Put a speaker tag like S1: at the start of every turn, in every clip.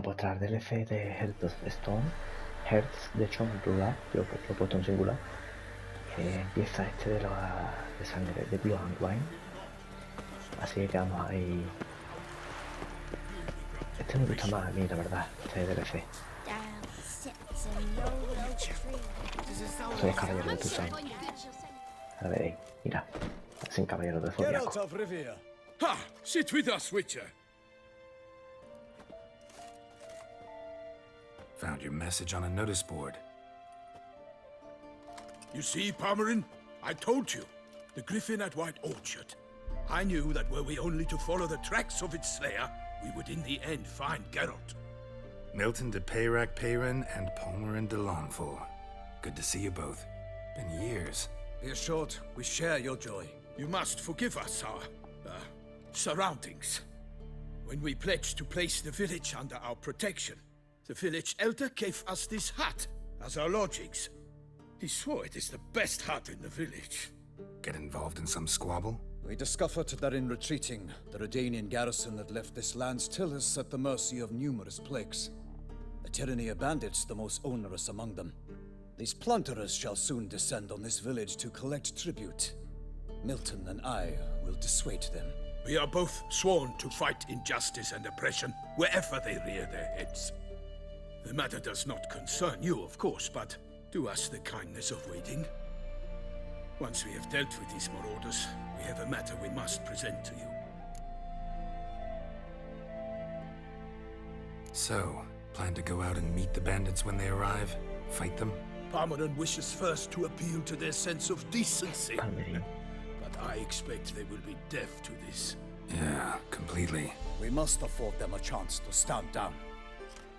S1: Pues tras DLC de Heart of Stone, Hearts, de hecho, en plural, yo lo he puesto en singular, empieza este de sangre, de Blood and Wine. Así que quedamos ahí. Este me gusta más a mí, la verdad, este DLC. Soy el caballero de Toussaint. A ver, mira, sin caballero de Zodiaco.
S2: Ha! Sit with us, Witcher.
S3: Found your message on a notice board.
S2: You see, Palmerin? I told you. The griffin at White Orchard. I knew that were we only to follow the tracks of its slayer, we would in the end find Geralt.
S3: Milton de Peyrac Peyran and Palmerin de Lawnfall. Good to see you both. Been years.
S4: Be assured, we share your joy.
S2: You must forgive us our, surroundings. When we pledged to place the village under our protection, the village elder gave us this hut as our lodgings. He swore it is the best hut in the village.
S3: Get involved in some squabble?
S4: We discovered that in retreating, the Redanian garrison that left this land still is at the mercy of numerous plagues. The tyranny of bandits the most onerous among them. These plunderers shall soon descend on this village to collect tribute. Milton and I will dissuade them.
S2: We are both sworn to fight injustice and oppression wherever they rear their heads. The matter does not concern you, of course, but do us the kindness of waiting. Once we have dealt with these marauders, we have a matter we must present to you.
S3: So, plan to go out and meet the bandits when they arrive? Fight them?
S2: Palmerin wishes first to appeal to their sense of decency.
S1: Palmerin.
S2: But I expect they will be deaf to this.
S3: Yeah, completely.
S4: We must afford them a chance to stand down.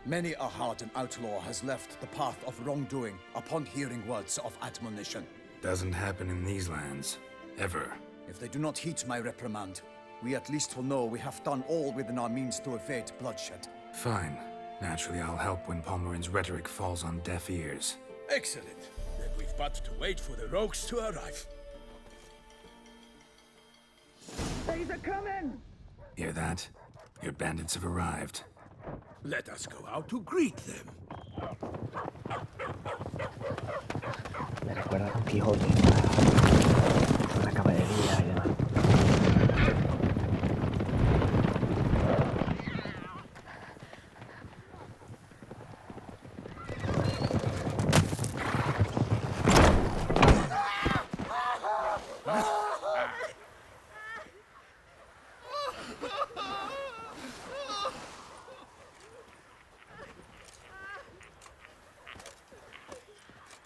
S4: Many a hardened outlaw has left the path of wrongdoing upon hearing words of admonition.
S3: Doesn't happen in these lands. Ever.
S4: If they do not heed my reprimand, we at least will know we have done all within our means to evade bloodshed.
S3: Fine. Naturally, I'll help when Palmerin's rhetoric falls on deaf ears.
S2: Excellent. Then we've but to wait for the rogues to arrive.
S5: They're coming!
S3: Hear that? Your bandits have arrived.
S2: Let us go out to greet them.
S1: Me recuerda a Don Quijote, con la caballería y demás.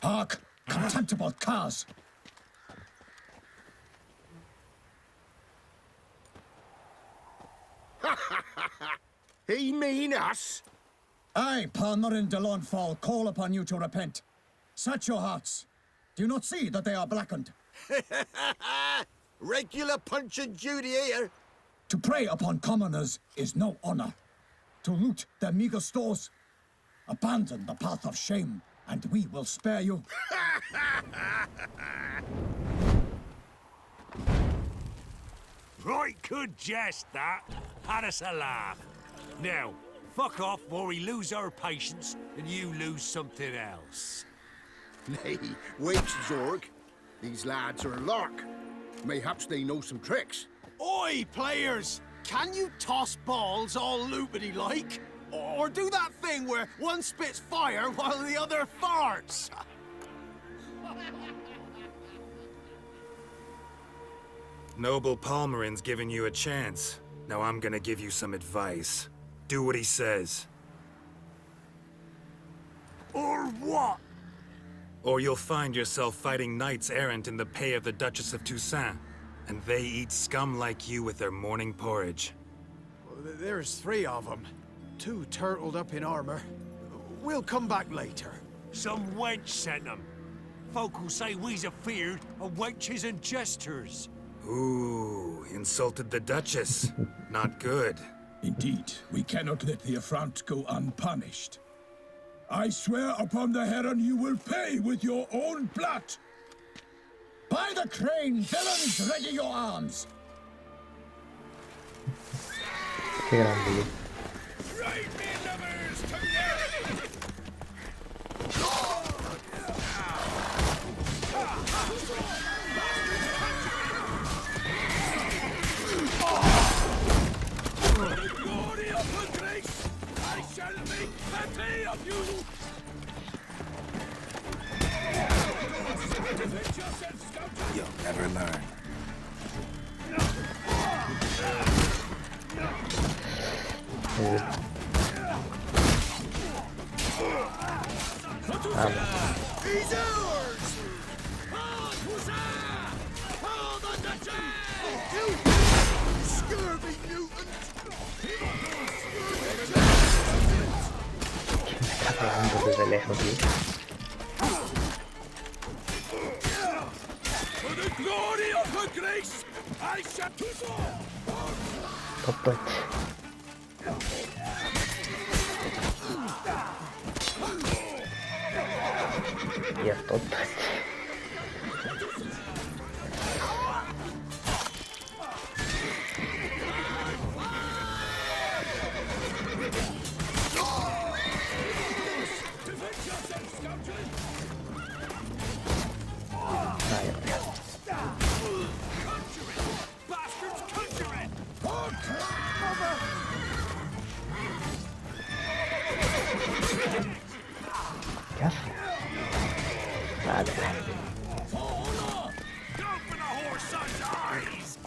S6: Hark! Contemptible curs!
S2: He mean us?
S6: I, Palmerin de Lawnfall, call upon you to repent. Search your hearts. Do you not see that they are blackened?
S2: Regular punch and duty here.
S6: To prey upon commoners is no honor. To loot their meager stores, abandon the path of shame, and we will spare you.
S7: Right good jest, that. Had us a laugh. Now, fuck off or we lose our patience and you lose something else.
S8: Nay, wait, Zorg. These lads are a lark. Mayhaps they know some tricks.
S9: Oi, players! Can you toss balls all loopity-like? Or do that thing where one spits fire while the other farts?
S3: Noble Palmerin's giving you a chance. Now I'm gonna give you some advice. Do what he says.
S7: Or what?
S3: Or you'll find yourself fighting knights errant in the pay of the Duchess of Toussaint. And they eat scum like you with their morning porridge.
S9: There's 3 of them. 2 turtled up in armor. We'll come back later.
S7: Some wench sent them. Folk will say we's afeard of wenches and jesters.
S3: Ooh, insulted the Duchess. Not good.
S6: Indeed, we cannot let the affront go unpunished. I swear upon the Heron you will pay with your own blood! By the crane, villains, ready your arms!
S1: Qué grande.
S2: Right, me lovers! shall make plenty of you! Defend yourself, scoundrel!
S3: You'll never learn.
S9: He's ours! Hold, Hussar! Hold on the chain! You scurvy mutant!
S1: Me está pegando desde lejos, tío.
S2: For the glory of her grace, I shall
S1: Top it. Ja, top it.
S7: Bastards, conjure it!
S1: ¿Qué hace? Vale.
S7: Go for the whoreson's eyes!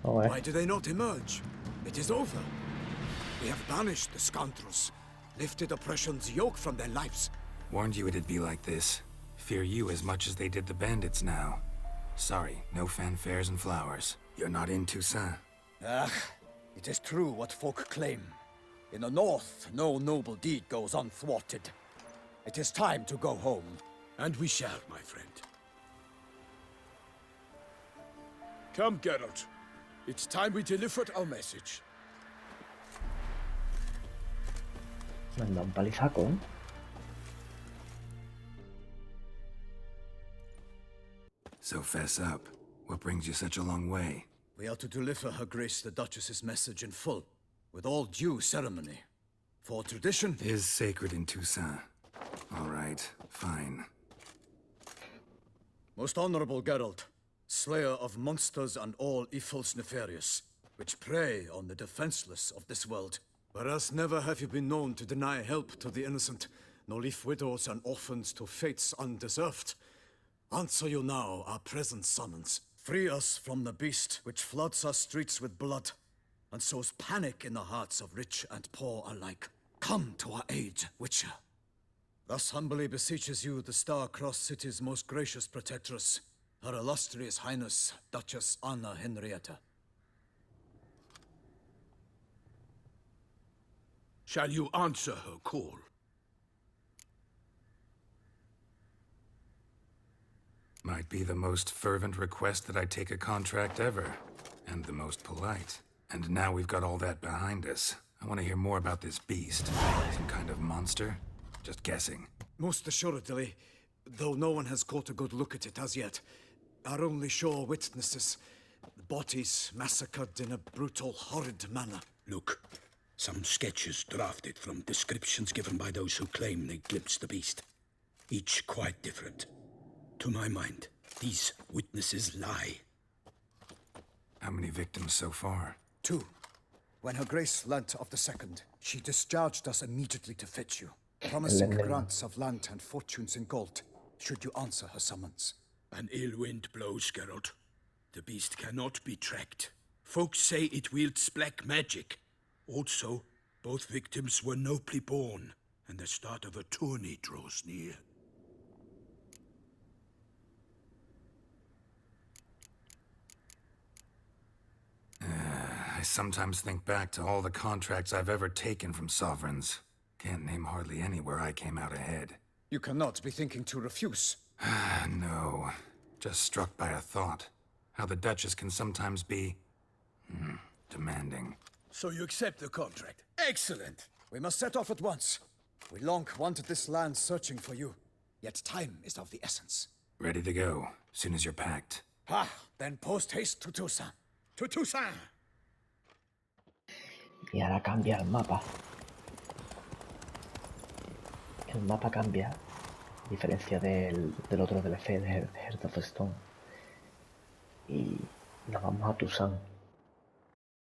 S1: Oh, ouais.
S4: Why do they not emerge? It is over. We have banished the scoundrels, lifted oppression's yoke from their lives.
S3: Warned you it'd be like this. Fear you as much as they did the bandits now. Sorry, no fanfares and flowers. You're not in Toussaint.
S4: Ah, it is true what folk claim. In the north, no noble deed goes unthwarted. It is time to go home.
S2: And we shall, my friend. Come, Geralt. It's time we delivered our message.
S1: Manda un palizaco, ¿eh?
S3: So fess up. What brings you such a long way?
S4: We are to deliver Her Grace the Duchess's message in full, with all due ceremony. For tradition
S3: Is sacred in Toussaint. All right, fine.
S4: Most honorable Geralt, slayer of monsters and all evils nefarious, which prey on the defenseless of this world. Whereas never have you been known to deny help to the innocent, nor leave widows and orphans to fates undeserved. Answer you now our present summons. Free us from the beast which floods our streets with blood, and sows panic in the hearts of rich and poor alike. Come to our aid, Witcher. Thus humbly beseeches you the Star-Crossed City's most gracious protectress, Her Illustrious Highness, Duchess Anna Henrietta.
S2: Shall you answer her call?
S3: Might be the most fervent request that I take a contract ever. And the most polite. And now we've got all that behind us. I want to hear more about this beast. Some kind of monster? Just guessing.
S4: Most assuredly, though no one has caught a good look at it as yet. Our only sure witnesses. Bodies massacred in a brutal, horrid manner.
S2: Look, some sketches drafted from descriptions given by those who claim they glimpsed the beast. Each quite different. To my mind, these witnesses lie.
S3: How many victims so far?
S4: 2. When Her Grace learnt of the second, she discharged us immediately to fetch you, promising grants of land and fortunes in gold, should you answer her summons.
S2: An ill wind blows, Geralt. The beast cannot be tracked. Folks say it wields black magic. Also, both victims were nobly born, and the start of a tourney draws near.
S3: I sometimes think back to all the contracts I've ever taken from sovereigns. Can't name hardly any where I came out ahead.
S4: You cannot be thinking to refuse.
S3: No. Just struck by a thought. How the Duchess can sometimes be... demanding.
S2: So you accept the contract? Excellent!
S4: We must set off at once. We long wanted this land searching for you, yet time is of the essence.
S3: Ready to go, soon as you're packed.
S4: Then post haste to Toussaint.
S2: To Toussaint!
S1: Y ahora cambia el mapa. El mapa cambia, a diferencia del otro DLC de Heart of Stone. Y nos vamos a Tucson,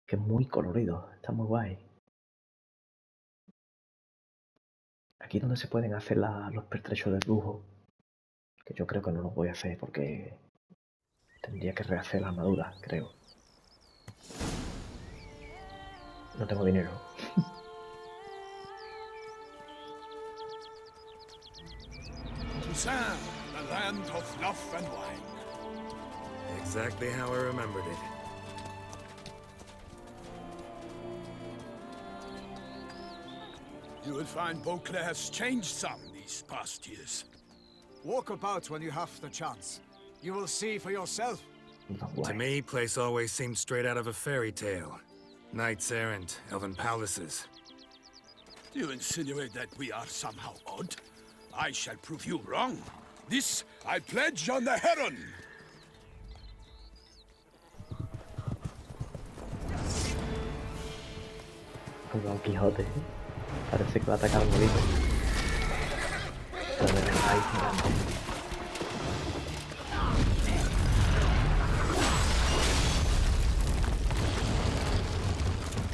S1: que es muy colorido, está muy guay. Aquí es donde se pueden hacer los pertrechos de lujo, que yo creo que no los voy a hacer porque tendría que rehacer la armadura, creo. No tengo dinero.
S2: Toussaint, the land of love and wine.
S3: Exactly how I remembered it.
S2: You will find Beauclair has changed some these past years.
S4: Walk about when you have the chance. You will see for yourself.
S1: No,
S3: To
S1: guay.
S3: me, place always seemed straight out of a fairy tale. Knights errant, elven palaces.
S2: Do you insinuate that we are somehow odd? I shall prove you wrong. This I pledge on the Heron.
S1: Con Don Quijote. Parece que va a atacar un bolito. Pero de verdad es grande.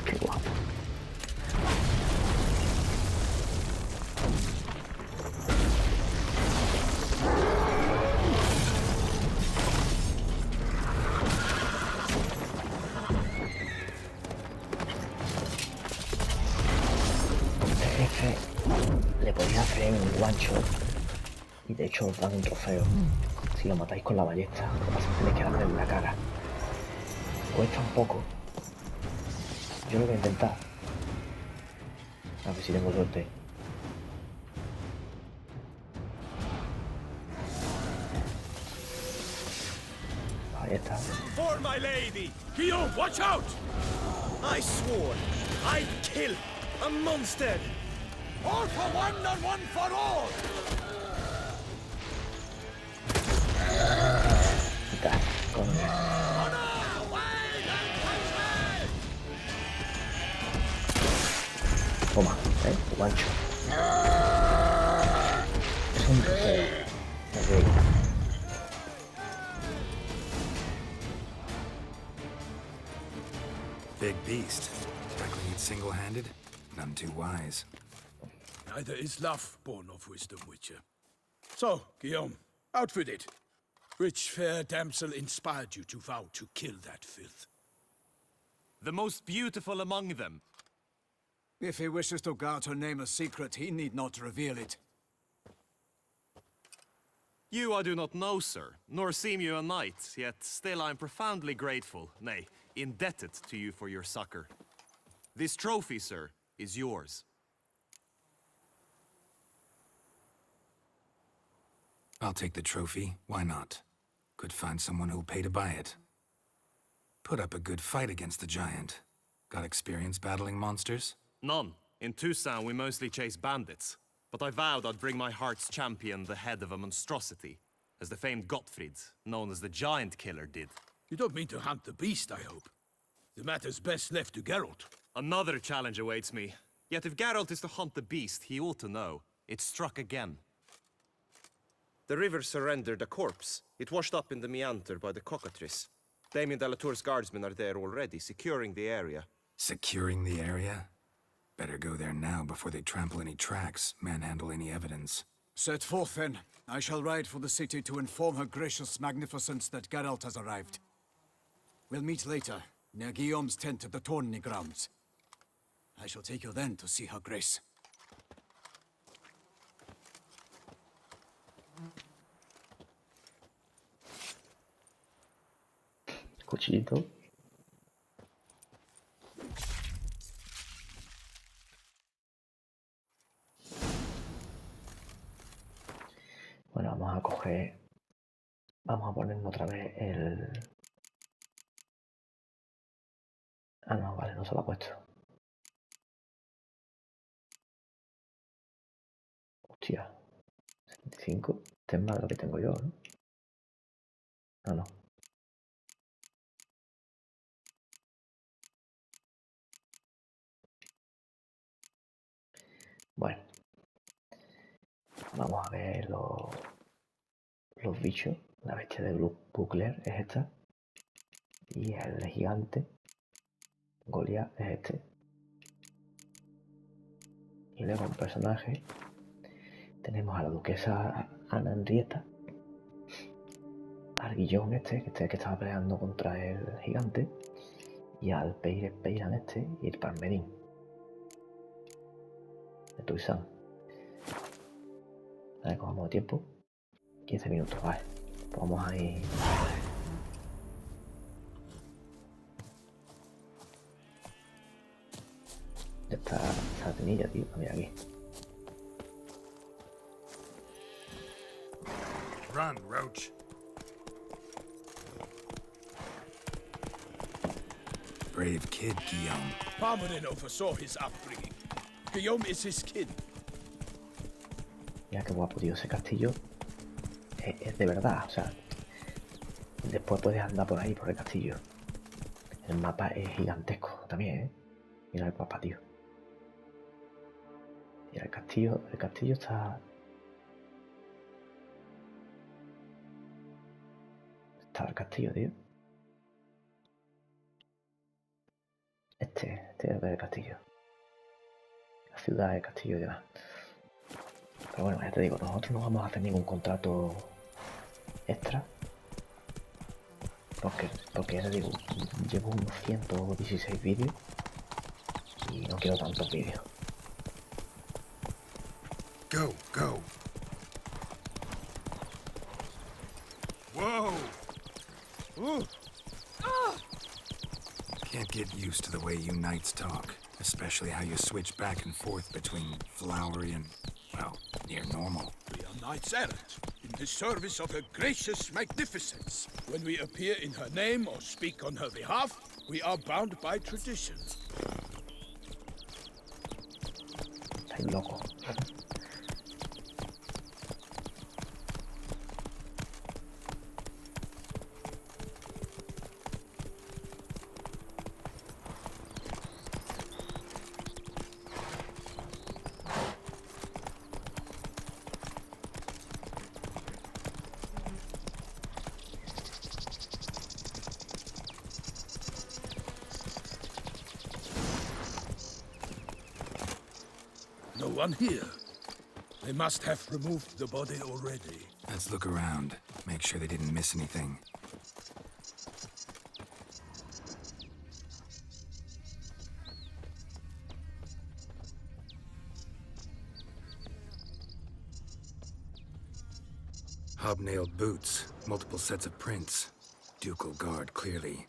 S1: Qué guapo. Este jefe le podéis hacer un one shot y de hecho os dan un trofeo si lo matáis con la ballesta. Lo que pasa es que tenéis que darle en la cara. Cuesta un poco. Yo lo voy a intentar. A ver si tengo suerte. Ahí está.
S9: For my lady!
S2: Guillaume, watch out!
S9: I swore I'd kill a monster!
S6: All for one and one for all!
S1: Está, coño. Toma, guancho. Es un trofeo. Ok.
S3: Big beast. Tackling it single-handed? None too wise.
S2: Neither is love born of wisdom, Witcher. So, Guillaume, outfit it. Which fair damsel inspired you to vow to kill that filth?
S9: The most beautiful among them.
S4: If he wishes to guard her name a secret, he need not reveal it.
S10: You I do not know, sir, nor seem you a knight, yet still I am profoundly grateful, nay, indebted to you for your succor. This trophy, sir, is yours.
S3: I'll take the trophy, why not? Could find someone who'll pay to buy it. Put up a good fight against the giant. Got experience battling monsters?
S10: None. In Toussaint we mostly chase bandits. But I vowed I'd bring my heart's champion the head of a monstrosity, as the famed Gottfried, known as the Giant Killer, did.
S2: You don't mean to hunt the beast, I hope. The matter's best left to Geralt.
S10: Another challenge awaits me. Yet if Geralt is to hunt the beast, he ought to know. It struck again. The river surrendered a corpse. It washed up in the meander by the cockatrice. Damien Delatour's guardsmen are there already, securing the area.
S3: Securing the area? Better go there now before they trample any tracks, manhandle any evidence.
S4: Set forth, then. I shall ride for the city to inform her gracious magnificence that Geralt has arrived. We'll meet later, near Guillaume's tent at the Tourney grounds. I shall take you then to see her grace.
S1: Cuchillito. Bueno, vamos a coger... Vamos a ponernos otra vez el... Ah, no, vale, no se lo ha puesto. Hostia. 75. Este es más de lo que tengo yo, ¿no? Ah, no. Bueno, vamos a ver los bichos. La bestia de Buckler es esta. Y el gigante, Goliath, es este. Y luego un personaje. Tenemos a la duquesa Ana Henrietta. Al guillón este, que estaba peleando contra el gigante. Y al Peiran este y el Palmerín. De Tuisan. A ver cómo vamos de tiempo. 15 minutos, vale. Pues vamos a ir. Ya está Satinilla, tío. Mira aquí.
S3: Run, Roach. Brave kid, Guillaume.
S2: Palmerin oversaw his upbringing. Guillaume is his kin.
S1: Mira qué guapo, tío. Ese castillo es de verdad. O sea, después puedes andar por ahí, por el castillo. El mapa es gigantesco también, ¿eh? Mira el mapa, tío. Mira el castillo está... Está el castillo, tío. Este es el castillo. La ciudad del castillo y demás. Pero bueno, ya te digo, nosotros no vamos a hacer ningún contrato extra. Porque ya te digo, llevo unos 116 vídeos y no quiero tantos vídeos.
S3: Go, go. Whoa!
S9: Ooh.
S3: Can't get used to the way you knights talk, especially how you switch back and forth between flowery and, well, near normal.
S2: We are knights errant, in the service of her gracious magnificence. When we appear in her name or speak on her behalf, we are bound by tradition.
S1: Estáis locos.
S2: No one here. They must have removed the body already.
S3: Let's look around, make sure they didn't miss anything. Hobnailed boots, multiple sets of prints. Ducal guard, clearly.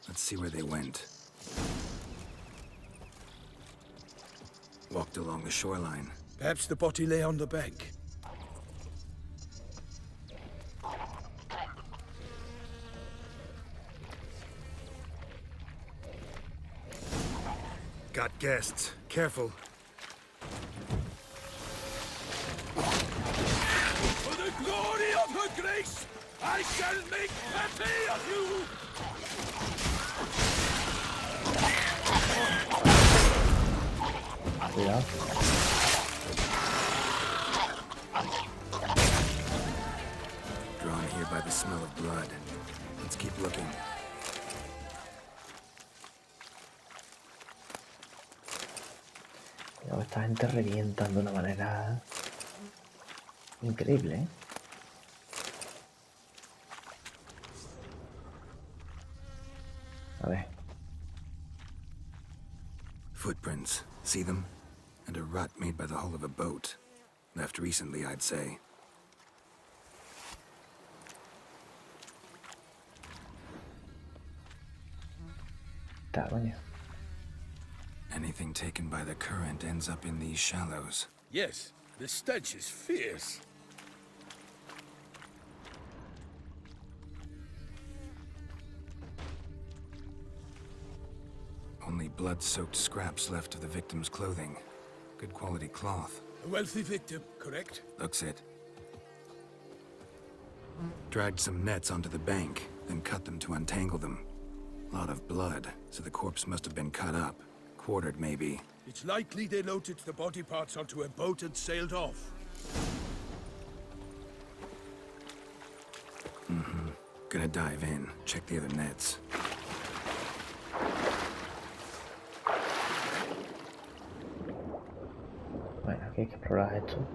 S3: Let's see where they went. Walked along the shoreline.
S2: Perhaps the body lay on the bank.
S3: Got guests. Careful.
S2: For the glory of her grace, I shall make happy of you!
S1: Cuidado.
S3: Drawn here by the smell of blood. Let's keep looking.
S1: Pero esta gente revientan de una manera increíble, ¿eh? A ver.
S3: Footprints. See them? And a rut made by the hull of a boat. Left recently, I'd say.
S1: Está, coño.
S3: Anything taken by the current ends up in these shallows.
S2: Yes, the stench is fierce.
S3: Only blood-soaked scraps left of the victim's clothing. Good quality cloth.
S2: A wealthy victim, correct?
S3: Looks it. Dragged some nets onto the bank, then cut them to untangle them. Lot of blood, so the corpse must have been cut up. Quartered, maybe.
S2: It's likely they loaded the body parts onto a boat and sailed off.
S3: Gonna dive in, check the other nets.
S1: Bueno, aquí hay que explorar esto.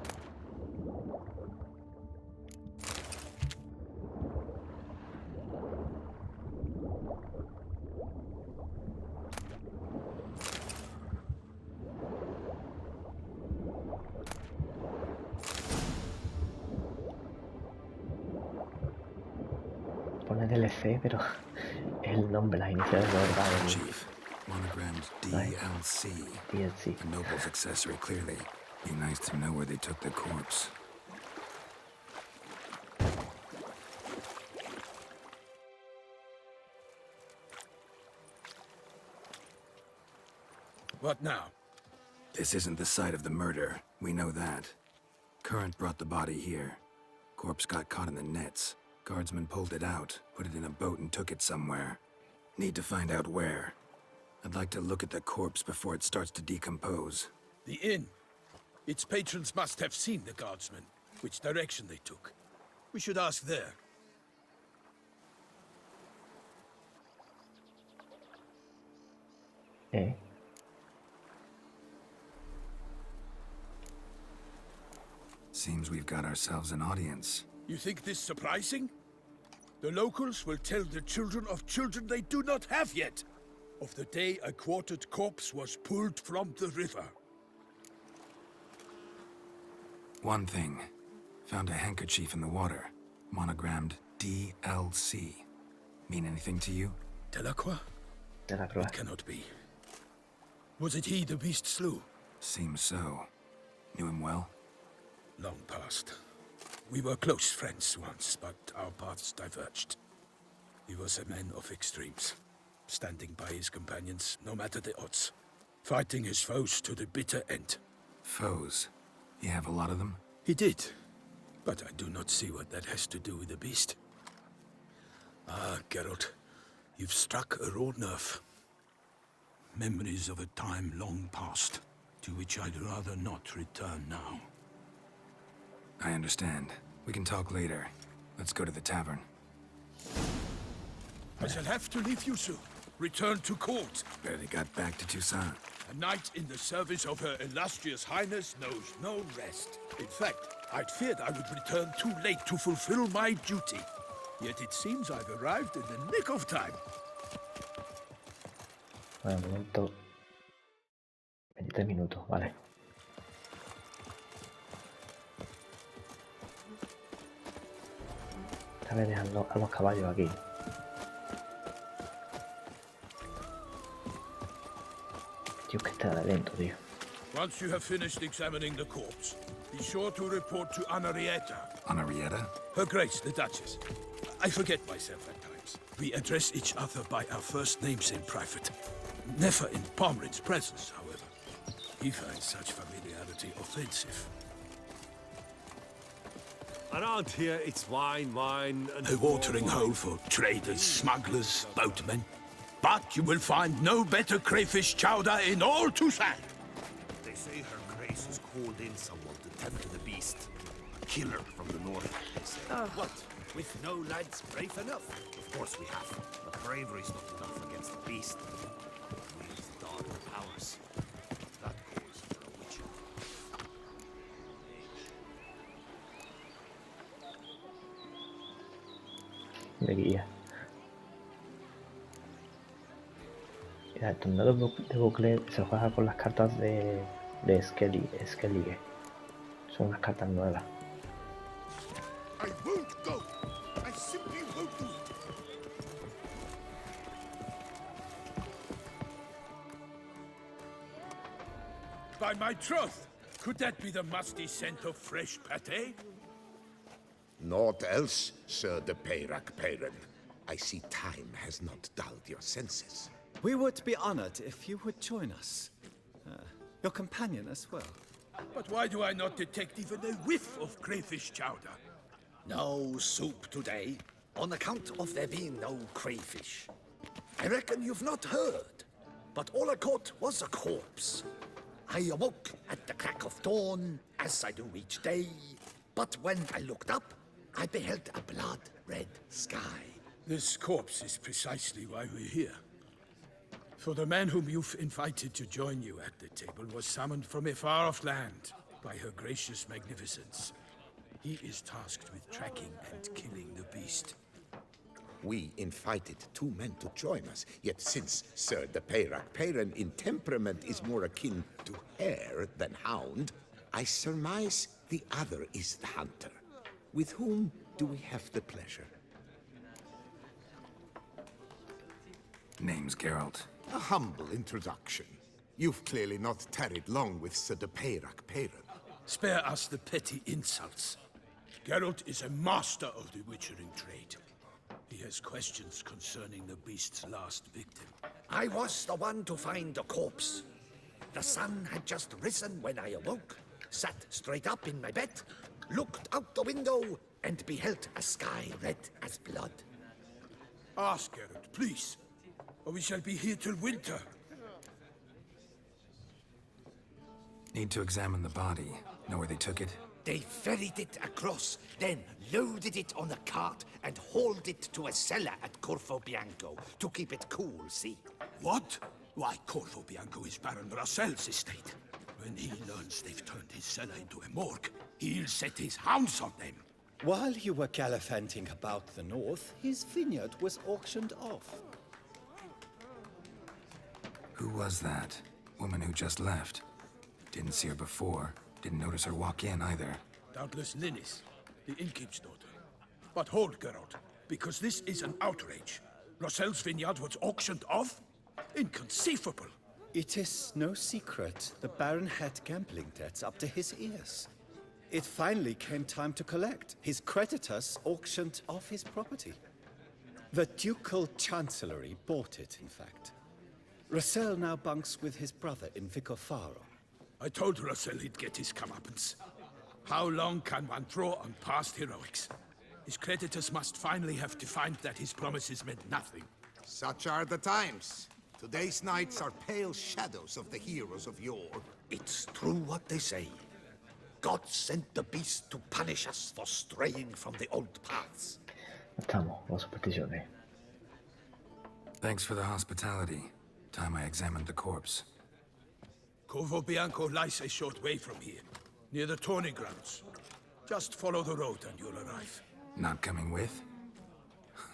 S1: Pone DLC, pero el nombre, las iniciales de verdad.
S3: Chief, monogrammed DLC.
S1: DLC.
S3: A noble's accessory, clearly. Be nice to know where they took the corpse.
S2: What now?
S3: This isn't the site of the murder. We know that. Current brought the body here. Corpse got caught in the nets. Guardsmen pulled it out, put it in a boat and took it somewhere. Need to find out where. I'd like to look at the corpse before it starts to decompose.
S2: The inn. Its patrons must have seen the guardsmen, which direction they took. We should ask there.
S1: Eh.
S3: Seems we've got ourselves an audience.
S2: You think this surprising? The locals will tell the children of children they do not have yet, of the day a quartered corpse was pulled from the river.
S3: One thing. Found a handkerchief in the water. Monogrammed DLC. Mean anything to you?
S2: Delacroix?
S1: Delacroix.
S2: It cannot be. Was it he the beast slew?
S3: Seems so. Knew him well?
S2: Long past. We were close friends once, but our paths diverged. He was a man of extremes, standing by his companions no matter the odds, fighting his foes to the bitter end.
S3: Foes? You have a lot of them?
S2: He did, but I do not see what that has to do with the beast. Ah, Geralt, you've struck a raw nerve. Memories of a time long past, to which I'd rather not return now.
S3: I understand. We can talk later. Let's go to the tavern.
S2: I shall have to leave you soon. Return to court.
S3: Barely got back to Toussaint.
S2: A knight in the service of Her Illustrious Highness knows no rest. In fact, I'd feared I would return too late to fulfill my duty. Yet it seems I've arrived in the nick of time.
S1: Bueno, momento. 23 minutos, vale. Esta vez dejando a los caballos aquí. Tío, que está lento, tío.
S2: Once you have finished examining the corpse, be sure to report to Anarietta.
S3: Anarietta?
S2: Her Grace, the Duchess. I forget myself at times. We address each other by our first names in private. Never in Pomrin's presence, however. He finds such familiarity offensive.
S7: Around here, it's wine, and...
S2: A watering hole for traders, smugglers, boatmen. But you will find no better crayfish chowder in all Toussaint.
S10: They say Her Grace has called in someone to tend to the beast. A killer from the north, they say.
S7: What? With no lads brave enough?
S10: Of course we have. But bravery's not enough against the beast. We use dark powers. That calls for a witcher.
S1: De guía. Mira, el torneo de bucle se juega con las cartas de Skellige. Son unas cartas nuevas.
S8: I won't go. I simply won't do it.
S2: By my troth, could that be the musty scent of fresh pâté?
S11: Naught else, Sir de Peyrac Peyren. I see time has not dulled your senses.
S4: We would be honored if you would join us. Your companion as well.
S2: But why do I not detect even a whiff of crayfish chowder?
S12: No soup today, on account of there being no crayfish. I reckon you've not heard, but all I caught was a corpse. I awoke at the crack of dawn, as I do each day, but when I looked up, I beheld a blood-red sky.
S2: This corpse is precisely why we're here. For the man whom you've invited to join you at the table was summoned from a far-off land by her gracious magnificence. He is tasked with tracking and killing the beast.
S11: We invited 2 men to join us, yet since Sir the Peyrac Peyran in temperament is more akin to hare than hound, I surmise the other is the hunter. With whom do we have the pleasure?
S3: Name's Geralt.
S11: A humble introduction. You've clearly not tarried long with Sir the Peyrac Peyran.
S2: Spare us the petty insults. Geralt is a master of the witchering trade. He has questions concerning the beast's last victim.
S12: I was the one to find the corpse. The sun had just risen when I awoke, sat straight up in my bed, looked out the window, and beheld a sky red as blood.
S2: Ask Geralt, please, or we shall be here till winter.
S3: Need to examine the body. Know where they took it?
S12: They ferried it across, then loaded it on a cart and hauled it to a cellar at Corvo Bianco to keep it cool, see?
S2: What? Why, Corvo Bianco is Baron Russell's estate. When he learns they've turned his cellar into a morgue, he'll set his hounds on them.
S13: While you were gallivanting about the north, his vineyard was auctioned off.
S3: Who was that? Woman who just left. Didn't see her before. Didn't notice her walk in either.
S2: Doubtless Linnis, the innkeep's daughter. But hold, Geralt, because this is an outrage. Russell's vineyard was auctioned off? Inconceivable.
S13: It is no secret the Baron had gambling debts up to his ears. It finally came time to collect. His creditors auctioned off his property. The Ducal Chancellery bought it, in fact. Russell now bunks with his brother in Vicofaro.
S2: I told Russell he'd get his comeuppance. How long can one draw on past heroics? His creditors must finally have to find that his promises meant nothing.
S11: Such are the times. Today's knights are pale shadows of the heroes of yore.
S12: It's true what they say. God sent the beast to punish us for straying from the old paths.
S1: Estamos, las supersticiones.
S3: Thanks for the hospitality. Time I examined the corpse.
S2: Corvo Bianco lies a short way from here, near the tourney grounds. Just follow the road and you'll arrive.
S3: Not coming with?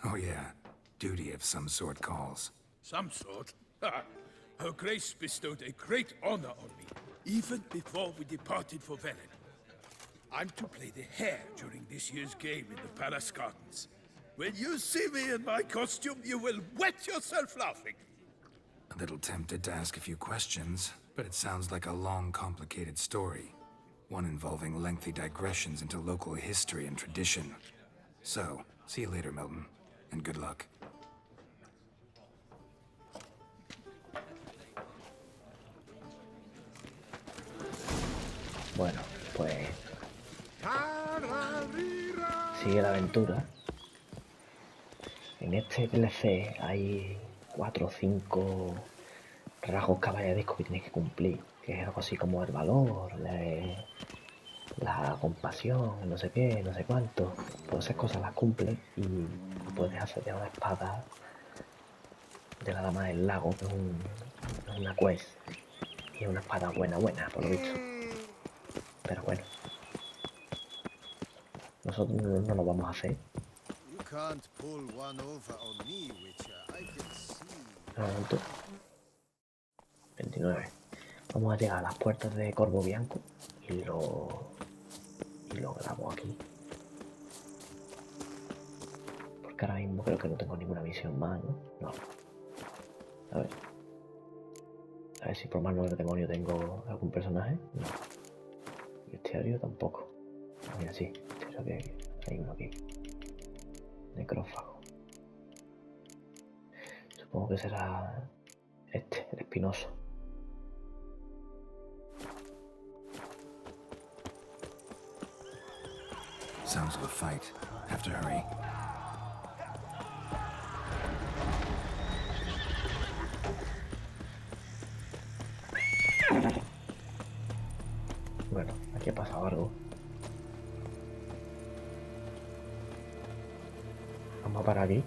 S3: Oh yeah, duty of some sort calls.
S2: Some sort? Her Grace bestowed a great honor on me, even before we departed for Velen. I'm to play the hare during this year's game in the Palace Gardens. When you see me in my costume, you will wet yourself laughing.
S3: A little tempted to ask a few questions, but it sounds like a long, complicated story. One involving lengthy digressions into local history and tradition. So, see you later, Milton, and good luck.
S1: Bueno, pues sigue la aventura. En este DLC hay 4 o 5 rasgos caballerescos que tienes que cumplir, que es algo así como el valor, la compasión, no sé qué, no sé cuánto. Todas esas cosas las cumples y puedes hacer ya una espada de la Dama del Lago, que es una quest. Y es una espada buena, por lo visto. Pero bueno, nosotros no lo vamos a hacer. Un momento. 29. Vamos a llegar a las puertas de Corvo Bianco y lo grabo aquí. Porque ahora mismo creo que no tengo ninguna misión más, ¿no? No. A ver. A ver si por más no del demonio tengo algún personaje. No. Y bestiario tampoco. Mira, sí. Creo que hay uno aquí. Necrófago. Supongo que será este, el espinoso.
S3: Sounds of a fight. Have to hurry.
S1: Aquí ha pasado algo. Vamos a parar aquí.